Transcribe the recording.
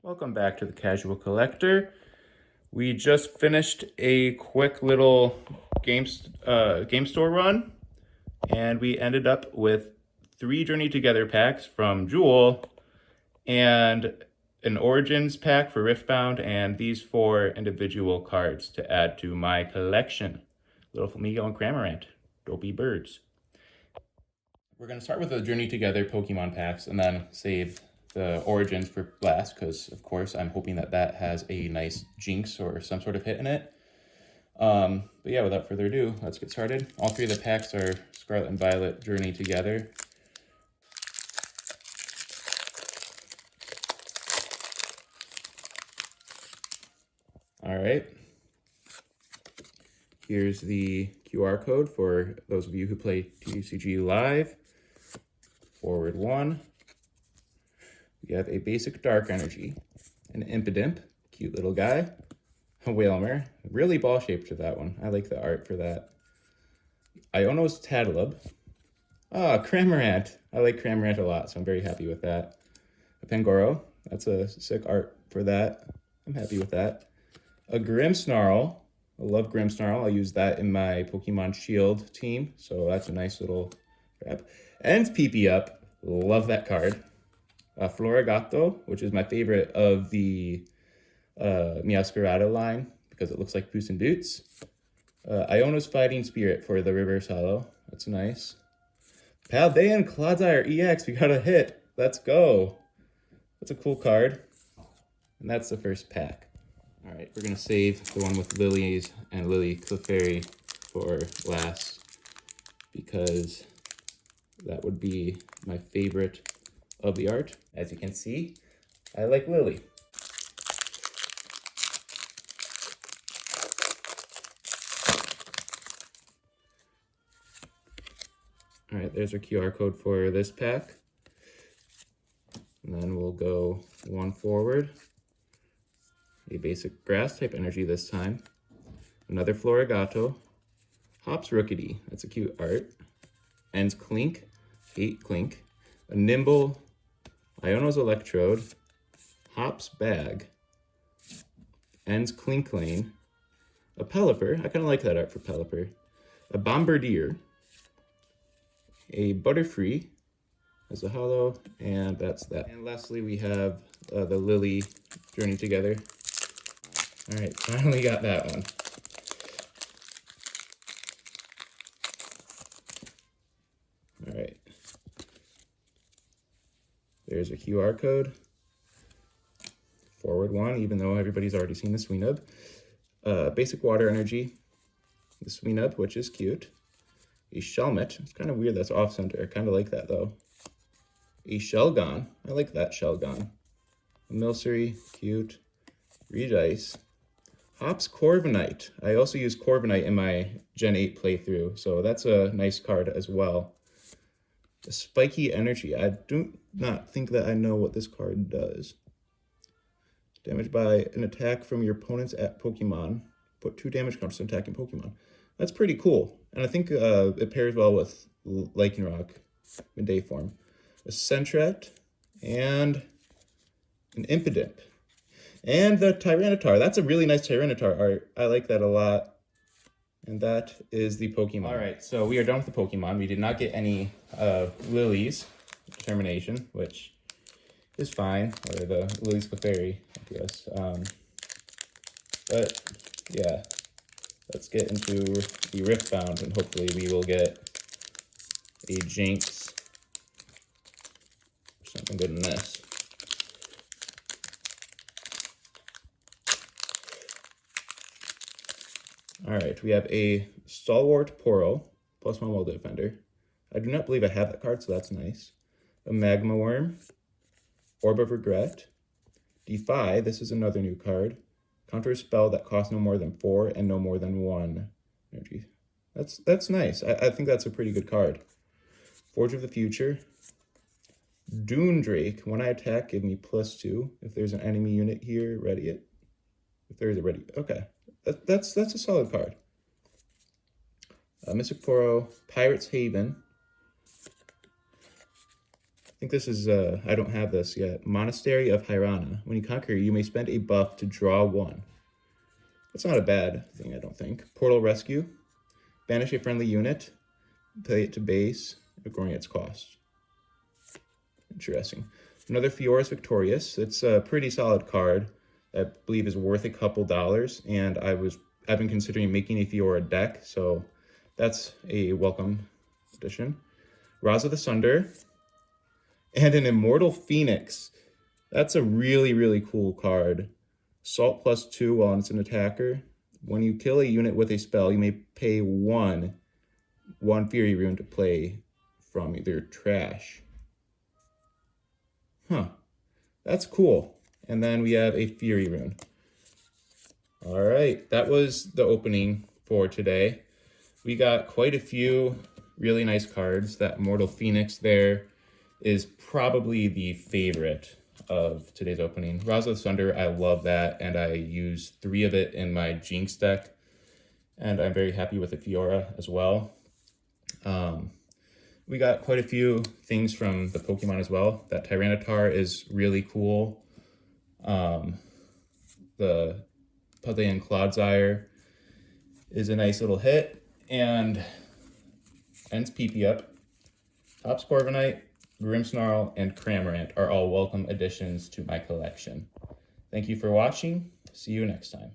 Welcome back to the Casual Collector. We just finished a quick little game store run, and we ended up with 3 Journey Together packs from Jewel, and an Origins pack for Riftbound, and these 4 individual cards to add to my collection. Little Flamingo and Cramorant, dopey birds. We're going to start with the Journey Together Pokemon packs and then save the Origins for last, because of course I'm hoping that that has a nice Jinx or some sort of hit in it. But yeah, without further ado, let's get started. All 3 of the packs are Scarlet and Violet Journey Together. All right. Here's the QR code for those of you who play TCG Live. Forward 1. We have a basic Dark Energy, an Impidimp, cute little guy, a Whalmer, really ball-shaped to that one. I like the art for that. Iono's Tadalub. Cramorant. I like Cramorant a lot, so I'm very happy with that. A Pangoro. That's a sick art for that. I'm happy with that. A Grimmsnarl. I love Grimmsnarl. I'll use that in my Pokemon Shield team, so that's a nice little grab. And PP Up. Love that card. Florigato, which is my favorite of the Meowscarada line because it looks like Puss in Boots. Iono's Fighting Spirit for the Reverse Hollow. That's nice. Paldean Clodsire EX. We got a hit. Let's go. That's a cool card. And that's the first pack. All right, we're going to save the one with Lilies and Lily Clefairy for last because that would be my favorite of the art. As you can see, I like Lily. All right, there's our QR code for this pack. And then we'll go 1 forward. A basic grass type energy this time. Another Florigato. Hops Rookity, that's a cute art. Ends Clink, hate Clink. A Nimble, Iono's Electrode, Hops Bag, Ends Clinklane, a Pelipper, I kind of like that art for Pelipper, a Bombardier, a Butterfree as a hollow, and that's that. And lastly, we have the Lily Journey Together. All right, finally got that one. All right. There's a QR code. Forward 1, even though everybody's already seen the Sweenub. Basic Water Energy. The Sweenub, which is cute. A Shelmet. It's kind of weird that's off-center. I kind of like that, though. A Shelgon. I like that Shelgon. A Milcery. Cute. Regice. Hops Corviknight. I also use Corviknight in my Gen 8 playthrough, so that's a nice card as well. A Spiky Energy. I do not think that I know what this card does. Damage by an attack from your opponent's Pokemon. Put 2 damage counters on attacking Pokemon. That's pretty cool. And I think it pairs well with Lycanroc in day form. A Sentret and an Impidimp. And the Tyranitar. That's a really nice Tyranitar art. I like that a lot. And that is the Pokemon. All right, so we are done with the Pokemon. We did not get any Lilies Determination, which is fine, or the Lily's Clefairy, I guess. But yeah, let's get into the Riftbound, and hopefully we will get a Jinx or something good in this. All right, we have a Stalwart Poro, +1 Will Defender. I do not believe I have that card, so that's nice. A Magma Worm, Orb of Regret, Defy, this is another new card. Counter a spell that costs no more than 4 and no more than 1 energy. That's nice. I think that's a pretty good card. Forge of the Future, Dune Drake. When I attack, give me +2. If there's an enemy unit here, ready it. If there is a ready, okay. That's a solid card. Mystic Poro, Pirate's Haven. think this is, I don't have this yet. Monastery of Hirana. When you conquer, you may spend a buff to draw 1. That's not a bad thing, I don't think. Portal Rescue. Banish a friendly unit. Play it to base, ignoring its cost. Interesting. Another Fiora's Victorious. It's a pretty solid card. I believe is worth a couple dollars, and I've been considering making a Fiora deck, so that's a welcome addition. Raza the Sunder, and an Immortal Phoenix. That's a really, really cool card. Assault +2 while it's an attacker. When you kill a unit with a spell, you may pay one Fury Rune to play from either trash. Huh, that's cool. And then we have a Fury Rune. All right, that was the opening for today. We got quite a few really nice cards. That Immortal Phoenix there is probably the favorite of today's opening. Raza the Sunder, I love that, and I use 3 of it in my Jinx deck, and I'm very happy with the Fiora as well. We got quite a few things from the Pokemon as well. That Tyranitar is really cool. The Paldean Clodsire is a nice little hit, and ends PP up. Topps Corviknight, Grimmsnarl, and Cramorant are all welcome additions to my collection. Thank you for watching. See you next time.